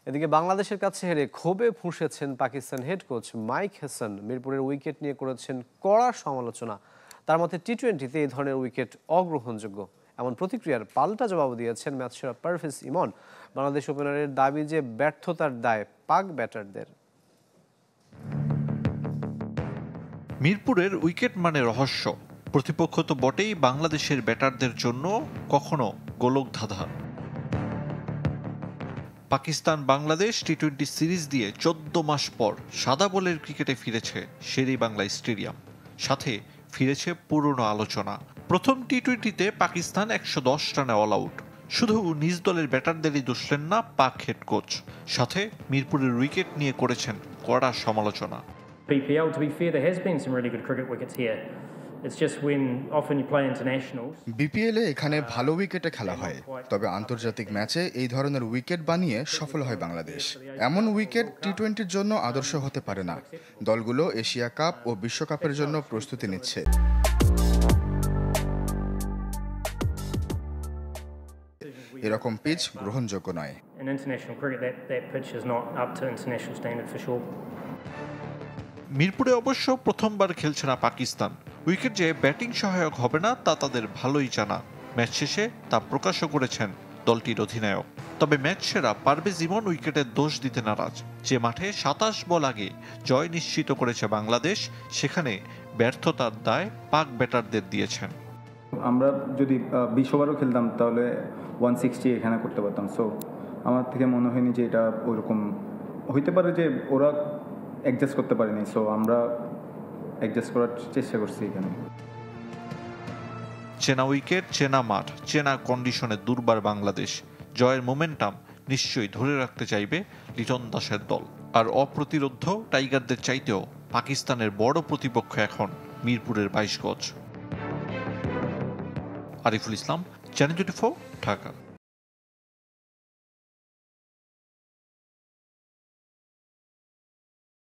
এদিকে বাংলাদেশের কাছে হেরে ক্ষোভে ফুঁসেছেন Pakistan head coach Mike Hesson. মিরপুরের উইকেট নিয়ে করেছেন কড়া সমালোচনা। তার মতে টি-20-তে এই ধরনের উইকেট অগ্রহণযোগ্য। এমন প্রতিক্রিয়ার পাল্টা জবাব দিয়েছেন ম্যাচসেরা পারভেজ ইমন। বাংলাদেশ ওপেনারের দাবি যে ব্যর্থতার দায় পাক ব্যাটারদের। মিরপুরের উইকেট মানে রহস্য। প্রতিপক্ষ তো বটেই, বাংলাদেশের ব্যাটারদের জন্য কখনো গোলকধাঁধা। পাকিস্তান বাংলাদেশ টি-20 সিরিজ দিয়ে 14 মাস পর সাদা বলের ক্রিকেটে ফিরেছে শেরেবাংলা স্টেডিয়াম। সাথে ফিরেছে পুরনো আলোচনা। প্রথম টি-20-তে পাকিস্তান 110 রানে অল আউট। শুধু নিজ দলের ব্যাটারদেরই দোষলেন না পাক হেড কোচ, সাথে মিরপুরের উইকেট নিয়ে করেছেন কড়া সমালোচনা। BPL, to be fair, there has been some really good cricket wickets here. It's just when often you play internationals. বিপিএলে এখানে ভালো উইকেটে খেলা হয়, তবে আন্তর্জাতিক ম্যাচে এই ধরনের উইকেট বানিয়ে সফল হয় বাংলাদেশ। এমন উইকেট টি-20-র জন্য আদর্শ হতে পারে না। দলগুলো এশিয়া কাপ ও বিশ্বকাপের জন্য প্রস্তুতি নিচ্ছে। এরকম পিচ গ্রহণযোগ্য নয়। In international cricket, that pitch is not up to international standard for sure. মিরপুরে অবশ্য প্রথমবার খেলছে না পাকিস্তান। উইকেট যে ব্যাটিং সহায়ক হবে না তা তাদের ভালোই জানা। ম্যাচ শেষে তা প্রকাশও করেছেন দলটির অধিনায়ক। তবে ম্যাচ সেরা পারভেজ ইমন উইকেটের দোষ দিতে নারাজ। যে মাঠে 27 বল আগে জয় নিশ্চিত করেছে বাংলাদেশ, সেখানে ব্যর্থতার দায় পাক ব্যাটারদের দিয়েছেন। আমরা যদি 20 ওভারও খেলতাম তাহলে 160 এখানে করতে পারতাম। সো আমার থেকে মনে হয়নি যে এটা ওইরকম হইতে পারে, যে ওরা অ্যাডজাস্ট করতে পারেনি। সো আমরা অ্যাডজাস্ট করার চেষ্টা করছি এখানে। চেনা উইকেট, চেনা মাঠ, চেনা কন্ডিশনে দুর্বার বাংলাদেশ। জয়ের মোমেন্টাম নিশ্চয়ই ধরে রাখতে চাইবে লিটন দাসের দল। আর অপ্রতিরোধ্য টাইগারদের চাইতেও পাকিস্তানের বড় প্রতিপক্ষ এখন মিরপুরের 22 গজ। আরিফুল ইসলাম, চ্যানেল 24, ঢাকা।